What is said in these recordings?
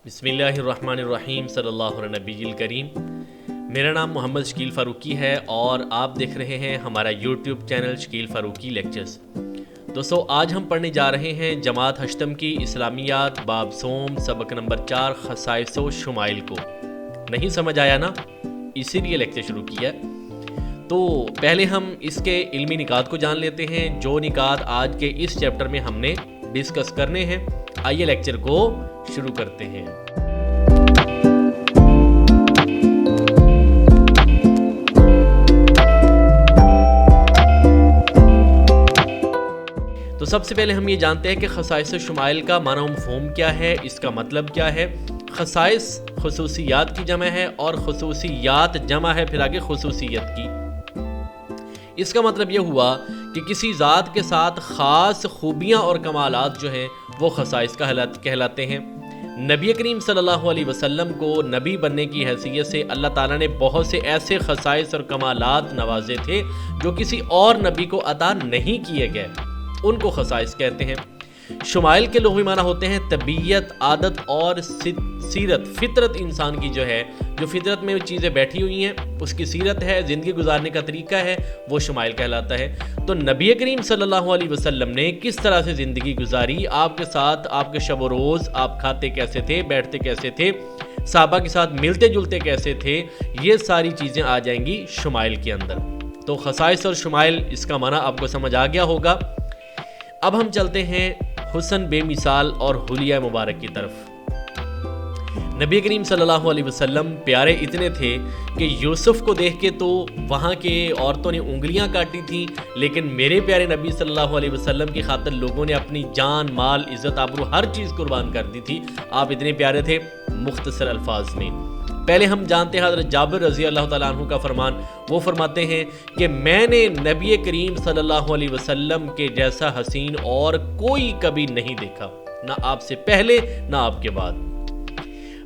بسم اللہ الرحمن الرحیم صلی اللہ علیہ نبی الکریم۔ میرا نام محمد شکیل فاروقی ہے اور آپ دیکھ رہے ہیں ہمارا YouTube channel Shakeel Farooqui lectures. دوستو آج ہم پڑھنے جا رہے ہیں جماعت ہشتم کی اسلامیات باب سوم سبق نمبر 4 خصائص و شمائل کو۔ نہیں سمجھ آیا نا؟ اسی لیے لیکچر شروع کیا۔ تو پہلے ہم اس کے علمی نکات کو جان لیتے ہیں، جو نکات آج کے اس چیپٹر میں ہم نے ڈسکس کرنے ہیں۔ آئیے لیکچر کو شروع کرتے ہیں۔ تو سب سے پہلے ہم یہ جانتے ہیں کہ خصائص و شمائل کا معنی و مفہوم کیا ہے، اس کا مطلب کیا ہے۔ خصائص خصوصیات کی جمع ہے اور خصوصیات جمع ہے پھر آگے خصوصیت کی۔ اس کا مطلب یہ ہوا کہ کسی ذات کے ساتھ خاص خوبیاں اور کمالات جو ہیں وہ خصائص کہلاتے ہیں۔ نبی کریم صلی اللہ علیہ وسلم کو نبی بننے کی حیثیت سے اللہ تعالیٰ نے بہت سے ایسے خصائص اور کمالات نوازے تھے جو کسی اور نبی کو عطا نہیں کیے گئے، ان کو خصائص کہتے ہیں۔ شمائل کے لغوی معنی ہوتے ہیں طبیعت، عادت اور سیرت۔ فطرت انسان کی جو ہے، جو فطرت میں چیزیں بیٹھی ہوئی ہیں، اس کی سیرت ہے، زندگی گزارنے کا طریقہ ہے، وہ شمائل کہلاتا ہے۔ تو نبی کریم صلی اللہ علیہ وسلم نے کس طرح سے زندگی گزاری، آپ کے ساتھ آپ کے شب و روز، آپ کھاتے کیسے تھے، بیٹھتے کیسے تھے، صحابہ کے ساتھ ملتے جلتے کیسے تھے، یہ ساری چیزیں آ جائیں گی شمائل کے اندر۔ تو خصائص اور شمائل اس کا معنی آپ کو سمجھ آ گیا ہوگا۔ اب ہم چلتے ہیں حسن بے مثال اور حلیہ مبارک کی طرف۔ نبی کریم صلی اللہ علیہ وسلم پیارے اتنے تھے کہ یوسف کو دیکھ کے تو وہاں کے عورتوں نے انگلیاں کاٹی تھیں، لیکن میرے پیارے نبی صلی اللہ علیہ وسلم کی خاطر لوگوں نے اپنی جان، مال، عزت، آبرو ہر چیز قربان کر دی تھی۔ آپ اتنے پیارے تھے۔ مختصر الفاظ میں پہلے ہم جانتے ہیں حضرت جابر رضی اللہ تعالیٰ عنہ کا فرمان۔ وہ فرماتے ہیں کہ میں نے نبی کریم صلی اللہ علیہ وسلم کے جیسا حسین اور کوئی کبھی نہیں دیکھا، نہ آپ سے پہلے نہ آپ کے بعد۔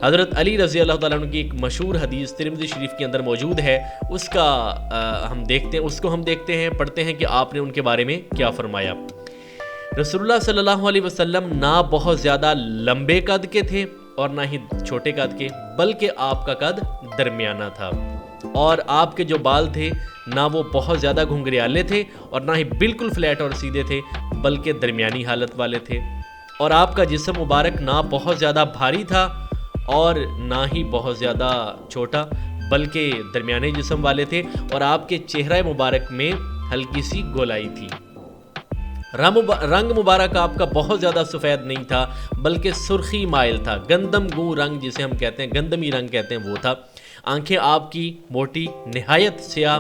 حضرت علی رضی اللہ تعالیٰ عنہ کی ایک مشہور حدیث ترمذی شریف کے اندر موجود ہے، اس کو ہم دیکھتے ہیں، پڑھتے ہیں کہ آپ نے ان کے بارے میں کیا فرمایا۔ رسول اللہ صلی اللہ علیہ وسلم نہ بہت زیادہ لمبے قد کے تھے اور نہ ہی چھوٹے قد کے، بلکہ آپ کا قد درمیانہ تھا، اور آپ کے جو بال تھے نہ وہ بہت زیادہ گھنگریالے تھے اور نہ ہی بالکل فلیٹ اور سیدھے تھے، بلکہ درمیانی حالت والے تھے، اور آپ کا جسم مبارک نہ بہت زیادہ بھاری تھا اور نہ ہی بہت زیادہ چھوٹا، بلکہ درمیانے جسم والے تھے، اور آپ کے چہرہ مبارک میں ہلکی سی گولائی تھی۔ رنگ مبارک آپ کا بہت زیادہ سفید نہیں تھا، بلکہ سرخی مائل تھا، گندم گوں رنگ جسے ہم کہتے ہیں، گندمی رنگ کہتے ہیں، وہ تھا۔ آنکھیں آپ کی موٹی، نہایت سیاہ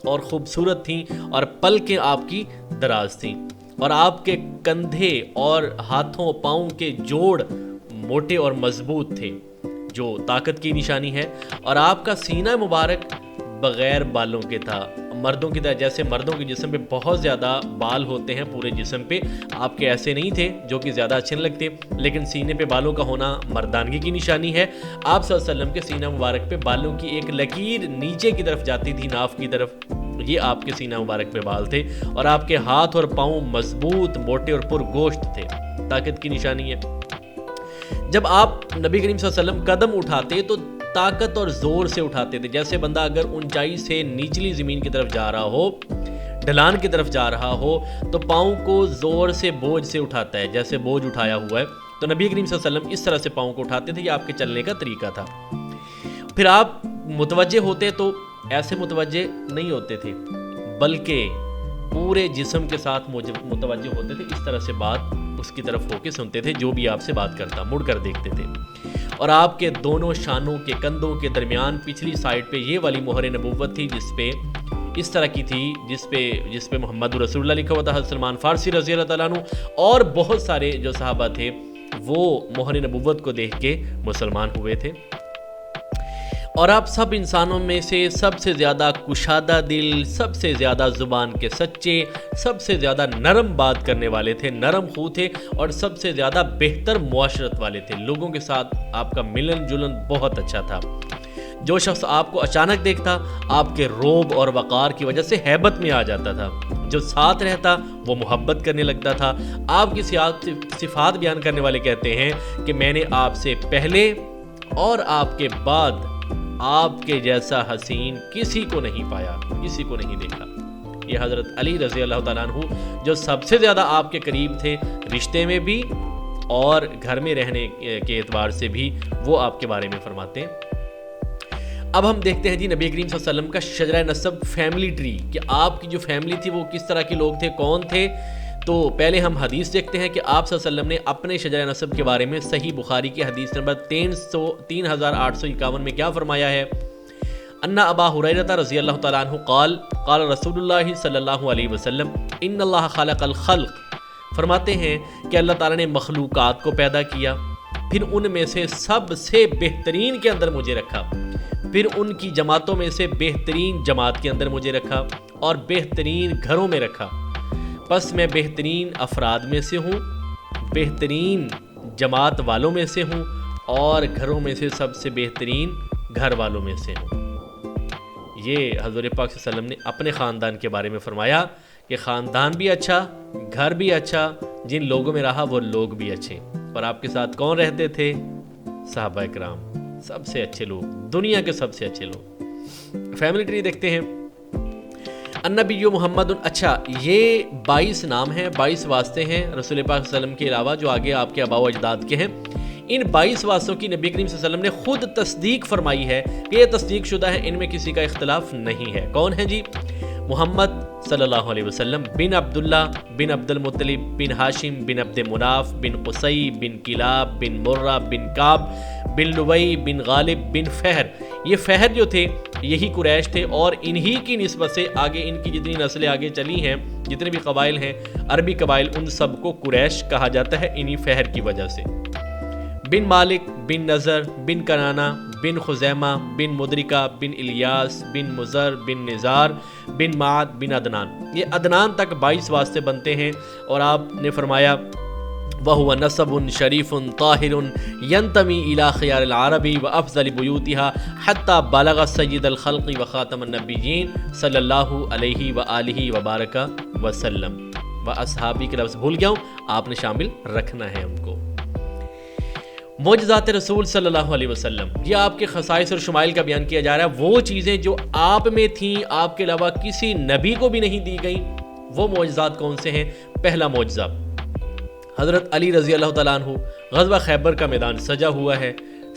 اور خوبصورت تھیں، اور پلکیں آپ کی دراز تھیں، اور آپ کے کندھے اور ہاتھوں پاؤں کے جوڑ موٹے اور مضبوط تھے، جو طاقت کی نشانی ہے، اور آپ کا سینہ مبارک بغیر بالوں کے تھا، مردوں کی طرح، جیسے مردوں کے جسم پہ بہت زیادہ بال ہوتے ہیں پورے جسم پہ، آپ کے ایسے نہیں تھے جو کہ زیادہ اچھے نہیں لگتے، لیکن سینے پہ بالوں کا ہونا مردانگی کی نشانی ہے۔ آپ صلی اللہ علیہ وسلم کے سینہ مبارک پہ بالوں کی ایک لکیر نیچے کی طرف جاتی تھی، ناف کی طرف، یہ آپ کے سینہ مبارک پہ بال تھے، اور آپ کے ہاتھ اور پاؤں مضبوط، موٹے اور پرگوشت تھے، طاقت کی نشانی ہے۔ جب آپ نبی کریم صلی اللہ علیہ وسلم قدم اٹھاتے تو طاقت اور زور سے اٹھاتے تھے، جیسے بندہ اگر اونچائی سے نیچلی زمین کی طرف جا رہا ہو، ڈھلان کی طرف جا رہا ہو، تو پاؤں کو زور سے بوجھ سے اٹھاتا ہے، جیسے بوجھ اٹھایا ہوا ہے، تو نبی کریم صلی اللہ علیہ وسلم اس طرح سے پاؤں کو اٹھاتے تھے، یہ آپ کے چلنے کا طریقہ تھا۔ پھر آپ متوجہ ہوتے تو ایسے متوجہ نہیں ہوتے تھے، بلکہ پورے جسم کے ساتھ متوجہ ہوتے تھے، اس طرح سے بات اس کی طرف ہو کے سنتے تھے، جو بھی آپ سے بات کرتا مڑ کر دیکھتے تھے، اور آپ کے دونوں شانوں کے کندھوں کے درمیان پچھلی سائڈ پہ یہ والی مہر نبوت تھی، جس پہ اس طرح کی تھی، جس پہ محمد رسول اللہ لکھا ہوا تھا۔ حضرت سلمان فارسی رضی اللہ تعالیٰ عنہ اور بہت سارے جو صحابہ تھے وہ مہر نبوت کو دیکھ کے مسلمان ہوئے تھے، اور آپ سب انسانوں میں سے سب سے زیادہ کشادہ دل، سب سے زیادہ زبان کے سچے، سب سے زیادہ نرم بات کرنے والے تھے، نرم خو تھے، اور سب سے زیادہ بہتر معاشرت والے تھے۔ لوگوں کے ساتھ آپ کا ملن جلن بہت اچھا تھا۔ جو شخص آپ کو اچانک دیکھتا، آپ کے روب اور وقار کی وجہ سے ہیبت میں آ جاتا تھا۔ جو ساتھ رہتا وہ محبت کرنے لگتا تھا۔ آپ کی صفات بیان کرنے والے کہتے ہیں کہ میں نے آپ سے پہلے اور آپ کے بعد آپ کے جیسا حسین کسی کو نہیں پایا، کسی کو نہیں دیکھا۔ یہ حضرت علی رضی اللہ تعالیٰ عنہ جو سب سے زیادہ آپ کے قریب تھے، رشتے میں بھی اور گھر میں رہنے کے اعتبار سے بھی، وہ آپ کے بارے میں فرماتے ہیں۔ اب ہم دیکھتے ہیں جی نبی کریم صلی اللہ علیہ وسلم کا شجرہ نسب، فیملی ٹری، کہ آپ کی جو فیملی تھی وہ کس طرح کے لوگ تھے، کون تھے۔ تو پہلے ہم حدیث دیکھتے ہیں کہ آپ صلی اللہ علیہ وسلم نے اپنے شجرہ نسب کے بارے میں صحیح بخاری کی حدیث نمبر 3851 میں کیا فرمایا ہے؟ ان ابا ہریرہ رضی اللہ تعالیٰ عنہ قال قال رسول اللہ صلی اللہ علیہ وسلم ان اللہ خلق الخلق، فرماتے ہیں کہ اللہ تعالیٰ نے مخلوقات کو پیدا کیا، پھر ان میں سے سب سے بہترین کے اندر مجھے رکھا، پھر ان کی جماعتوں میں سے بہترین جماعت کے اندر مجھے رکھا اور بہترین گھروں میں رکھا، پس میں بہترین افراد میں سے ہوں، بہترین جماعت والوں میں سے ہوں اور گھروں میں سے سب سے بہترین گھر والوں میں سے ہوں۔ یہ حضور پاک صلی اللہ علیہ وسلم نے اپنے خاندان کے بارے میں فرمایا کہ خاندان بھی اچھا، گھر بھی اچھا، جن لوگوں میں رہا وہ لوگ بھی اچھے۔ اور آپ کے ساتھ کون رہتے تھے؟ صحابہ کرام، سب سے اچھے لوگ، دنیا کے سب سے اچھے لوگ۔ فیملی ٹری دیکھتے ہیں، النبی محمد، اچھا یہ 22 نام ہیں، 22 واسطے ہیں رسول پاک صلی اللہ علیہ وسلم کے علاوہ جو آگے آپ کے آباء و اجداد کے ہیں۔ ان 22 واسطوں کی نبی کریم صلی اللہ علیہ وسلم نے خود تصدیق فرمائی ہے کہ یہ تصدیق شدہ ہے، ان میں کسی کا اختلاف نہیں ہے۔ کون ہیں جی؟ محمد صلی اللہ علیہ وسلم بن عبداللہ بن عبد المطلب بن ہاشم بن عبد مناف بن قصی بن کلاب بن مرہ بن کعب بن لوئی بن غالب بن فہر۔ یہ فہر جو تھے یہی قریش تھے، اور انہی کی نسبت سے آگے ان کی جتنی نسلیں آگے چلی ہیں، جتنے بھی قبائل ہیں عربی قبائل، ان سب کو قریش کہا جاتا ہے انہی فہر کی وجہ سے۔ بن مالک بن نظر بن کنانہ بن خزیمہ بن مدرکہ بن الیاس بن مزر بن نزار بن معد بن عدنان۔ یہ عدنان تک 22 واسطے بنتے ہیں، اور آپ نے فرمایا وَهُوَ نَسَبٌ شَرِيفٌ طَاهِرٌ يَنْتَمِي إِلَى خِيَارِ الْعَرَبِ وَأَفْضَلِ بُيُوتِهَا حَتَّى بَلَغَ سَيِّدَ الْخَلْقِ وَخَاتَمَ النَّبِيِّينَ صلی اللہ علیہ وآلہ وبارک وسلم۔ وَأَصْحَابِهِ کے لفظ بھول گیا ہوں، آپ نے شامل رکھنا ہے ان کو۔ معجزات رسول صلی اللہ علیہ وسلم، یہ آپ کے خصائص اور شمائل کا بیان کیا جا رہا ہے۔ وہ چیزیں جو آپ میں تھیں، آپ کے علاوہ کسی نبی کو بھی نہیں دی گئیں، وہ معجزات کون سے ہیں؟ پہلا معجزہ، حضرت علی رضی اللہ تعالیٰ عنہ، غزوہ خیبر کا میدان سجا ہوا ہے،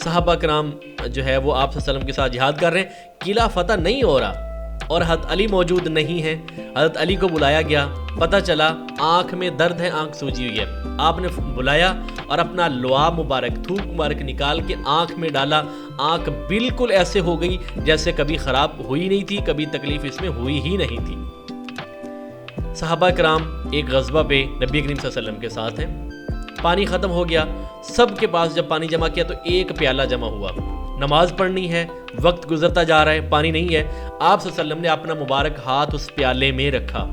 صحابہ کرام جو ہے وہ آپ صلی اللہ علیہ وسلم کے ساتھ جہاد کر رہے ہیں، قلعہ فتح نہیں ہو رہا اور حضرت علی موجود نہیں ہے۔ حضرت علی کو بلایا گیا، پتہ چلا آنکھ میں درد ہے، آنکھ سوجی ہوئی ہے۔ آپ نے بلایا اور اپنا لعاب مبارک، تھوک مبارک نکال کے آنکھ میں ڈالا، آنکھ بالکل ایسے ہو گئی جیسے کبھی خراب ہوئی نہیں تھی، کبھی تکلیف اس میں ہوئی ہی نہیں تھی۔ صحابہ کرام ایک غزوہ پہ نبی کریم صلی اللہ علیہ وسلم کے ساتھ ہیں، پانی ختم ہو گیا، سب کے پاس جب پانی جمع کیا تو ایک پیالہ جمع ہوا، نماز پڑھنی ہے، وقت گزرتا جا رہا ہے، پانی نہیں ہے۔ آپ صلی اللہ علیہ وسلم نے اپنا مبارک ہاتھ اس پیالے میں رکھا،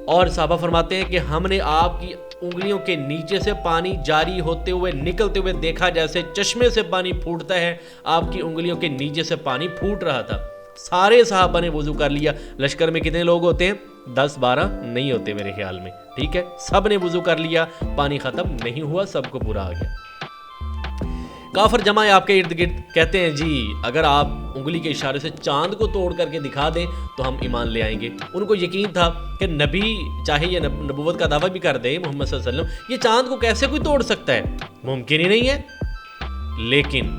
اور صحابہ فرماتے ہیں کہ ہم نے آپ کی انگلیوں کے نیچے سے پانی جاری ہوتے ہوئے نکلتے ہوئے دیکھا، جیسے چشمے سے پانی پھوٹتا ہے، آپ کی انگلیوں کے نیچے سے پانی پھوٹ رہا تھا۔ سارے صحابہ نے وضو کر لیا۔ لشکر میں کتنے لوگ ہوتے ہیں؟ 10-12 نہیں ہوتے میرے خیال میں، ٹھیک ہے، سب نے وضو کر لیا، پانی ختم نہیں ہوا، سب کو پورا آ گیا۔ کافر جمع ہے آپ کے ارد گرد، کہتے ہیں جی اگر آپ انگلی کے اشارے سے چاند کو توڑ کر کے دکھا دیں تو ہم ایمان لے آئیں گے۔ ان کو یقین تھا کہ نبی چاہے یہ نبوت کا دعویٰ بھی کر دے محمد صلی اللہ علیہ وسلم، یہ چاند کو کیسے کوئی توڑ سکتا ہے، ممکن ہی نہیں ہے۔ لیکن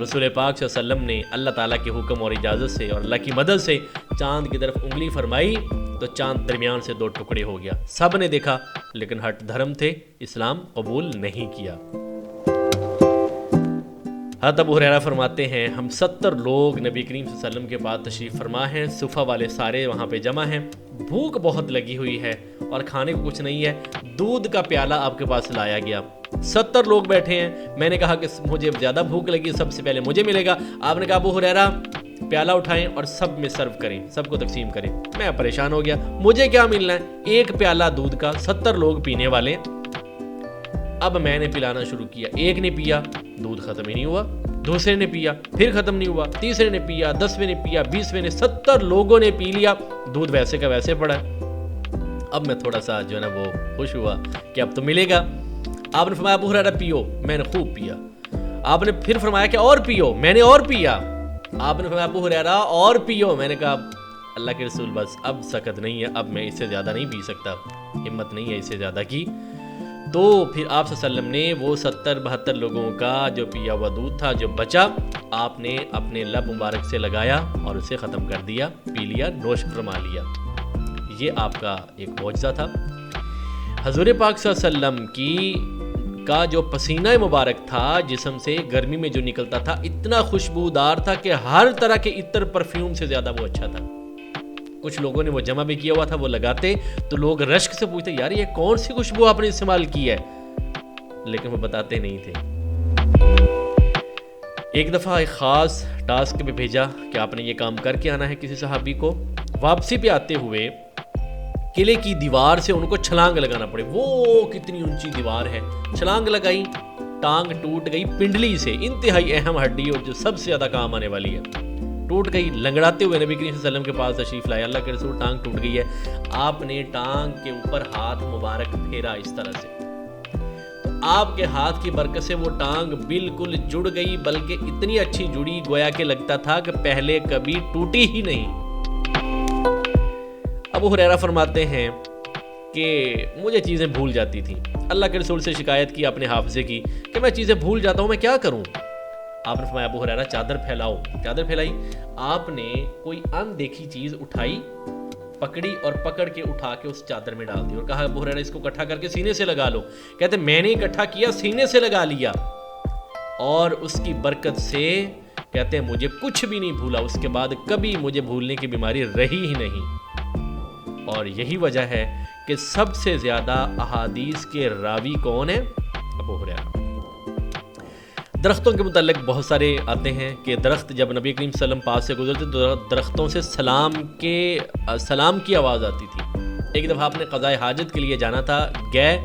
رسول پاک صلی اللہ علیہ وسلم نے اللہ تعالیٰ کے حکم اور اجازت سے اور اللہ کی مدد سے چاند کی طرف انگلی فرمائی تو چاند درمیان سے 2 ٹکڑے ہو گیا۔ سب نے دیکھا، لیکن ہٹ دھرم تھے، اسلام قبول نہیں کیا۔ حضرت ابو ہریرہ فرماتے ہیں ہم 70 لوگ نبی کریم صلی اللہ علیہ وسلم کے بعد تشریف فرما ہیں، صفہ والے سارے وہاں پہ جمع ہیں، بھوک بہت لگی ہوئی ہے اور کھانے کو کچھ نہیں ہے، دودھ کا پیالہ آپ کے پاس لایا گیا، 70 لوگ بیٹھے ہیں، میں نے کہا کہ مجھے زیادہ بھوک لگی، سب سے پہلے مجھے ملے گا۔ آپ نے کہا ابو ہریرہ پیالہ اٹھائیں اور سب میں سرو کریں، سب کو تقسیم کریں۔ میں پریشان ہو گیا، مجھے کیا ملنا ہے، ایک پیالہ دودھ کا، 70 لوگ پینے والے ہیں۔ اب میں نے پلانا شروع کیا، ایک نے پیا، دودھ ختم ہی نہیں ہوا، دوسرے نے پیا، پھر ختم نہیں ہوا، تیسرے نے پیا، 10ویں نے پیا، 20ویں نے، 70 لوگوں نے پی لیا، دودھ ویسے کا ویسے پڑا ہے۔ اب میں تھوڑا سا جو ہے نا وہ خوش ہوا کہ اب تو ملے گا. آپ نے فرمایا ابو ہریرہ پیو. میں نے خوب پیا. آپ نے پھر فرمایا کہ اور پیو. میں نے اور پیا. آپ نے فرمایا ابو ہریرہ اور پیو. میں نے کہا اللہ کے رسول بس اب سکت نہیں ہے, اب میں اس سے زیادہ نہیں پی سکتا, ہمت نہیں ہے اس سے زیادہ کی. تو پھر آپ صلی اللہ علیہ وسلم نے وہ 70-72 لوگوں کا جو پیا ہوا دودھ تھا جو بچا, آپ نے اپنے لب مبارک سے لگایا اور اسے ختم کر دیا, پی لیا, نوش فرما لیا. یہ آپ کا ایک معجزہ تھا. حضور پاک صلی اللہ علیہ وسلم کا جو پسینہ مبارک تھا جسم سے گرمی میں جو نکلتا تھا اتنا خوشبودار تھا کہ ہر طرح کے عطر پرفیوم سے زیادہ وہ اچھا تھا. کچھ لوگوں نے وہ جمع بھی کیا ہوا تھا, وہ لگاتے تو لوگ رشک سے پوچھتے یار یہ کون سی خوشبو آپ نے استعمال کی ہے, لیکن وہ بتاتے نہیں تھے. ایک دفعہ ایک خاص ٹاسک پہ بھیجا کہ آپ نے یہ کام کر کے آنا ہے کسی صحابی کو. واپسی پہ آتے ہوئے قلعے کی دیوار سے ان کو چھلانگ لگانا پڑے. وہ کتنی اونچی دیوار ہے, چھلانگ لگائی, ٹانگ ٹوٹ گئی پنڈلی سے, انتہائی اہم ہڈی اور جو سب سے زیادہ کام آنے والی ہے, ٹوٹ گئی. لنگڑاتے ہوئے نبی کریم صلی اللہ علیہ وسلم کے پاس تشریف لائے. اللہ کے رسول ٹانگ ٹوٹ گئی ہے. آپ نے ٹانگ کے اوپر ہاتھ مبارک پھیرا اس طرح سے, تو آپ کے ہاتھ کی برکت سے وہ ٹانگ بالکل جڑ گئی, بلکہ اتنی اچھی جڑی گویا کہ لگتا تھا کہ پہلے کبھی ٹوٹی ہی نہیں. ابو ہریرہ فرماتے ہیں کہ مجھے چیزیں بھول جاتی تھیں. اللہ کے رسول سے شکایت کی اپنے حافظے کی کہ میں چیزیں بھول جاتا ہوں, میں کیا کروں. آپ نے فرمایا ابو ہریرہ چادر پھیلاؤ. چادر پھیلائی. آپ نے کوئی ان دیکھی چیز اٹھائی, پکڑی اور پکڑ کے اٹھا کے اس چادر میں ڈال دی اور کہا ابو ہریرہ اس کو اکٹھا کر کے سینے سے لگا لو. کہتے میں نے اکٹھا کیا, سینے سے لگا لیا, اور اس کی برکت سے کہتے ہیں مجھے کچھ بھی نہیں بھولا. اس کے بعد کبھی مجھے بھولنے کی بیماری رہی ہی نہیں. اور یہی وجہ ہے کہ سب سے زیادہ احادیث کے راوی کون ہیں؟ ابو ہریرہ. درختوں کے متعلق بہت سارے آتے ہیں کہ درخت جب نبی کریم صلی اللہ علیہ وسلم پاس سے گزرتے تو درختوں سے سلام کی آواز آتی تھی. ایک دفعہ آپ نے قضاء حاجت کے لیے جانا تھا, گئے,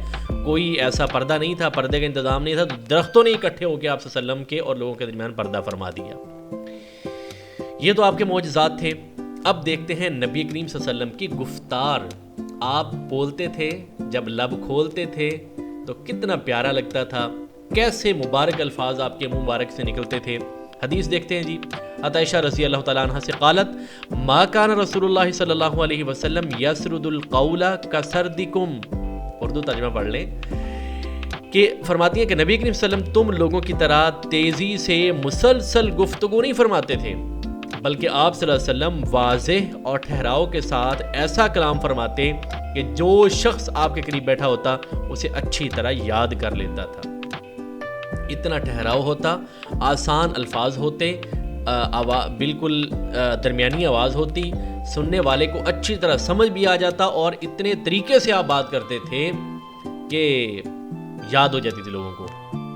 کوئی ایسا پردہ نہیں تھا, پردے کا انتظام نہیں تھا, تو درختوں نے اکٹھے ہو کے آپ صلی اللہ علیہ وسلم کے اور لوگوں کے درمیان پردہ فرما دیا. یہ تو آپ کے معجزات تھے. اب دیکھتے ہیں نبی کریم صلی اللہ علیہ وسلم کی گفتار. آپ بولتے تھے, جب لب کھولتے تھے تو کتنا پیارا لگتا تھا, کیسے مبارک الفاظ آپ کے منہ مبارک سے نکلتے تھے. حدیث دیکھتے ہیں جی. عائشہ رضی اللہ تعالیٰ عنہ سے قالت ما کان رسول اللہ صلی اللہ علیہ وسلم یسرد القول کسردکم. اردو ترجمہ پڑھ لیں کہ فرماتی ہیں کہ نبی کریم صلی اللہ علیہ وسلم تم لوگوں کی طرح تیزی سے مسلسل گفتگو نہیں فرماتے تھے, بلکہ آپ صلی اللہ علیہ وسلم واضح اور ٹھہراؤ کے ساتھ ایسا کلام فرماتے کہ جو شخص آپ کے قریب بیٹھا ہوتا اسے اچھی طرح یاد کر لیتا تھا. اتنا ٹھہراؤ ہوتا, آسان الفاظ ہوتے, بالکل درمیانی آواز ہوتی, سننے والے کو اچھی طرح سمجھ بھی آ جاتا, اور اتنے طریقے سے آپ بات کرتے تھے کہ یاد ہو جاتی تھی لوگوں کو.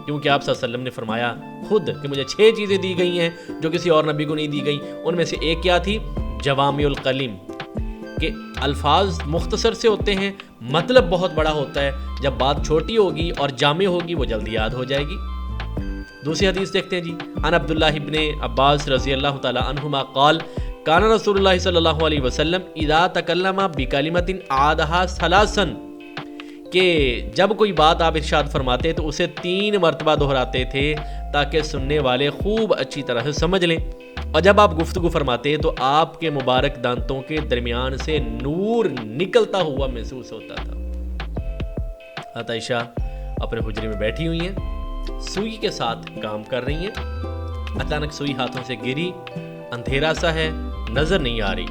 کیونکہ آپ صلی اللہ علیہ وسلم نے فرمایا خود کہ مجھے 6 چیزیں دی گئی ہیں جو کسی اور نبی کو نہیں دی گئی. ان میں سے ایک کیا تھی؟ جوامع الکلم, کہ الفاظ مختصر سے ہوتے ہیں, مطلب بہت بڑا ہوتا ہے. جب بات چھوٹی ہوگی اور جامع ہوگی وہ جلدی یاد ہو جائے گی. دوسری حدیث دیکھتے ہیں جی. عن عبداللہ ابن عباس رضی اللہ تعالی عنہما قال کان رسول اللہ صلی اللہ علیہ وسلم اذا تکلم بکلمۃ عادها ثلاثا, کہ جب کوئی بات آپ ارشاد فرماتے تو اسے 3 مرتبہ دہراتے تھے تاکہ سننے والے خوب اچھی طرح سے سمجھ لیں. اور جب آپ گفتگو فرماتے تو آپ کے مبارک دانتوں کے درمیان سے نور نکلتا ہوا محسوس ہوتا تھا. عائشہ اپنے حجرے میں بیٹھی ہوئی ہیں, سوئی کے ساتھ کام کر رہی ہیں. اچانک سوئی ہاتھوں سے گری, اندھیرا سا ہے, نظر نہیں آ رہی.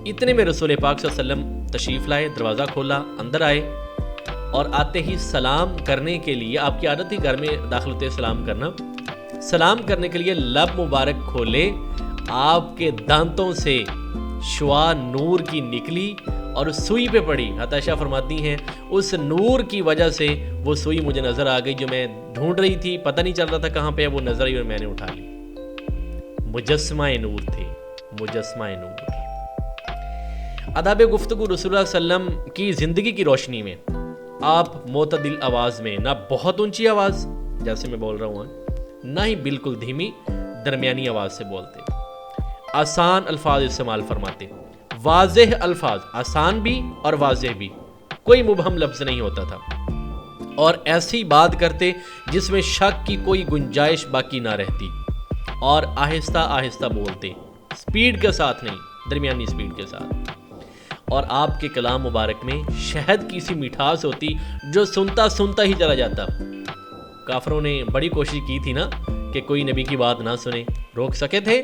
اتنے میں رسول پاک صلی اللہ علیہ وسلم تشریف لائے, دروازہ کھولا, اندر آئے, اور آتے ہی سلام کرنے کے لیے, آپ کی عادت ہی گھر میں داخل ہوتے سلام کرنا, سلام کرنے کے لیے لب مبارک کھولے, آپ کے دانتوں سے شعاع نور کی نکلی اور سوئی پہ پڑی. عائشہ فرماتی ہیں اس نور کی وجہ سے وہ سوئی مجھے نظر آ گئی جو میں ڈھونڈ رہی تھی, پتہ نہیں چل رہا تھا کہاں پہ, وہ نظر آئی اور میں نے اٹھا لی. مجسمہ نور تھے, مجسمہ نور. آداب گفتگو رسول اللہ صلی اللہ علیہ وسلم کی زندگی کی روشنی میں آپ معتدل آواز میں, نہ بہت اونچی آواز جیسے میں بول رہا ہوں, نہ ہی بالکل دھیمی, درمیانی آواز سے بولتے, آسان الفاظ استعمال فرماتے, واضح الفاظ, آسان بھی اور واضح بھی, کوئی مبہم لفظ نہیں ہوتا تھا، اور ایسی بات کرتے جس میں شک کی کوئی گنجائش باقی نہ رہتی، اور آہستہ آہستہ بولتے، سپیڈ کے ساتھ نہیں، درمیانی سپیڈ کے ساتھ۔ اور آپ کے کلام مبارک میں شہد کی سی مٹھاس ہوتی جو سنتا سنتا ہی چلا جاتا۔ کافروں نے بڑی کوشش کی تھی نا کہ کوئی نبی کی بات نہ سنے، روک سکے تھے؟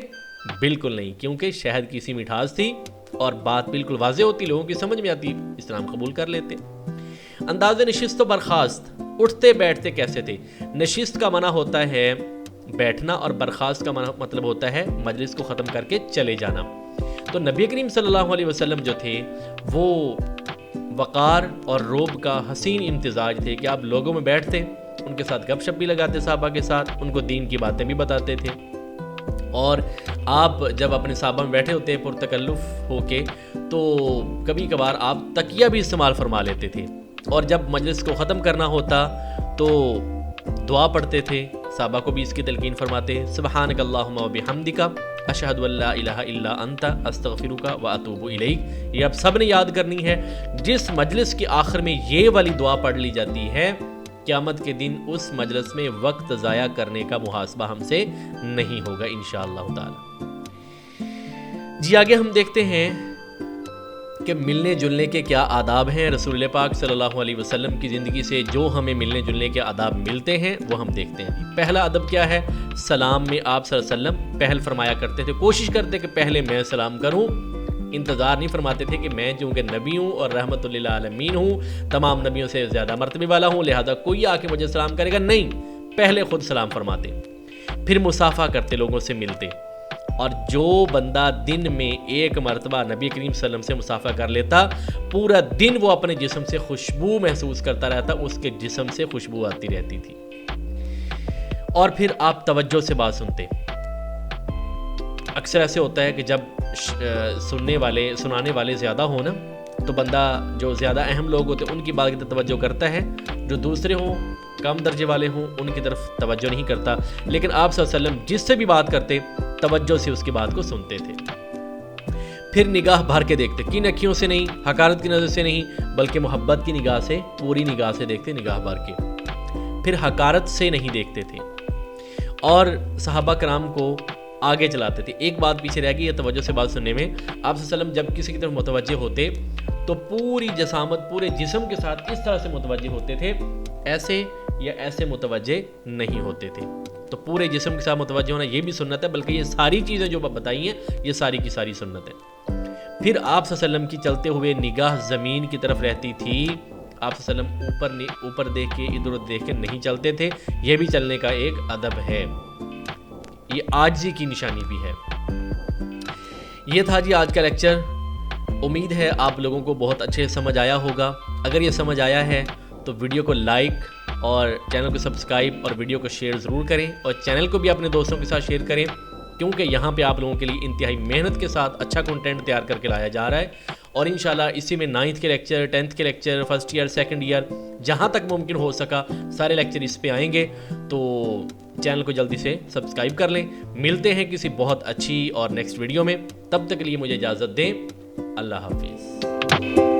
بالکل نہیں، کیونکہ شہد کی سی مٹھاس تھی اور بات بالکل واضح ہوتی، لوگوں کی سمجھ میں آتی، اسلام قبول کر لیتے۔ انداز نشست و برخاست، اٹھتے بیٹھتے کیسے تھے؟ نشست کا معنی ہوتا ہے بیٹھنا، اور برخاست کا مطلب ہوتا ہے مجلس کو ختم کر کے چلے جانا۔ تو نبی کریم صلی اللہ علیہ وسلم جو تھے وہ وقار اور روب کا حسین امتزاج تھے کہ آپ لوگوں میں بیٹھتے، ان کے ساتھ گپ شپ بھی لگاتے، صحابہ کے ساتھ ان کو دین کی باتیں بھی بتاتے تھے، اور آپ جب اپنے صحابہ میں بیٹھے ہوتے پرتکلف ہو کے تو کبھی کبھار آپ تکیہ بھی استعمال فرما لیتے تھے، اور جب مجلس کو ختم کرنا ہوتا تو دعا پڑھتے تھے، صحابہ کو بھی اس کی تلقین فرماتے، سبحانک اللہم و بحمدک اشہد ان لا الہ الا انت استغفرک و اتوب الیک۔ یہ اب سب نے یاد کرنی ہے۔ جس مجلس کے آخر میں یہ والی دعا پڑھ لی جاتی ہے، قیامت کے دن اس مجلس میں وقت ضائع کرنے کا محاسبہ ہم سے نہیں ہوگا انشاءاللہ تعالی۔ جی آگے ہم دیکھتے ہیں کہ ملنے جلنے کے کیا آداب ہیں رسول اللہ پاک صلی اللہ علیہ وسلم کی زندگی سے، جو ہمیں ملنے جلنے کے آداب ملتے ہیں وہ ہم دیکھتے ہیں۔ پہلا ادب کیا ہے؟ سلام میں آپ صلی اللہ علیہ وسلم پہل فرمایا کرتے تھے، کوشش کرتے کہ پہلے میں سلام کروں، انتظار نہیں فرماتے تھے کہ میں چونکہ نبی ہوں اور رحمت للعالمین ہوں، تمام نبیوں سے زیادہ مرتبے والا ہوں، لہذا کوئی آ کے مجھے سلام کرے گا، نہیں، پہلے خود سلام فرماتے، پھر مصافحہ کرتے، لوگوں سے ملتے، اور جو بندہ دن میں ایک مرتبہ نبی کریم صلی اللہ علیہ وسلم سے مصافحہ کر لیتا، پورا دن وہ اپنے جسم سے خوشبو محسوس کرتا رہتا، اس کے جسم سے خوشبو آتی رہتی تھی۔ اور پھر آپ توجہ سے بات سنتے۔ اکثر ایسے ہوتا ہے کہ جب سنانے والے زیادہ ہوں نا تو بندہ جو زیادہ اہم لوگ ہوتے ہیں ان کی بات کی طرف توجہ کرتا ہے، جو دوسرے ہوں کم درجے والے ہوں ان کی طرف توجہ نہیں کرتا، لیکن آپ صلی اللہ علیہ وسلم جس سے بھی بات کرتے توجہ سے اس کی بات کو سنتے تھے۔ پھر نگاہ بھر کے دیکھتے، کن اکھیوں سے نہیں، حقارت کی نظر سے نہیں، بلکہ محبت کی نگاہ سے، پوری نگاہ سے دیکھتے، نگاہ بھر کے، پھر حقارت سے نہیں دیکھتے تھے، اور صحابہ کرام کو آگے چلاتے تھے۔ ایک بات پیچھے رہ گئی ہے توجہ سے بات سننے میں، آپ صلی اللہ علیہ وسلم جب کسی کی طرف متوجہ ہوتے تو پوری جسامت، پورے جسم کے ساتھ اس طرح سے متوجہ ہوتے تھے، ایسے یا ایسے متوجہ نہیں ہوتے تھے۔ تو پورے جسم کے ساتھ متوجہ ہونا یہ بھی سنت ہے، بلکہ یہ ساری چیزیں جو بتائی ہیں یہ ساری کی ساری سنت ہے۔ پھر آپ صلی اللہ علیہ وسلم کی چلتے ہوئے نگاہ زمین کی طرف رہتی تھی، آپ صلی اللہ علیہ وسلم اوپر دیکھ کے ادھر ادھر دیکھ کے نہیں چلتے تھے، یہ بھی چلنے کا ایک ادب ہے، یہ عاجزی کی نشانی بھی ہے۔ یہ تھا جی آج کا لیکچر، امید ہے آپ لوگوں کو بہت اچھے سمجھ آیا ہوگا۔ اگر یہ سمجھ آیا ہے تو ویڈیو کو لائک اور چینل کو سبسکرائب اور ویڈیو کو شیئر ضرور کریں، اور چینل کو بھی اپنے دوستوں کے ساتھ شیئر کریں، کیونکہ یہاں پہ آپ لوگوں کے لیے انتہائی محنت کے ساتھ اچھا کنٹینٹ تیار کر کے لایا جا رہا ہے، اور انشاءاللہ اسی میں 9th کے لیکچر، 10th کے lecture, first year, second year, جہاں تک ممکن ہو سکا سارے لیکچر اس پہ آئیں گے، تو چینل کو جلدی سے سبسکرائب کر لیں۔ ملتے ہیں کسی بہت اچھی اور نیکسٹ ویڈیو میں، تب تک کے لیے مجھے اجازت دیں، اللہ حافظ۔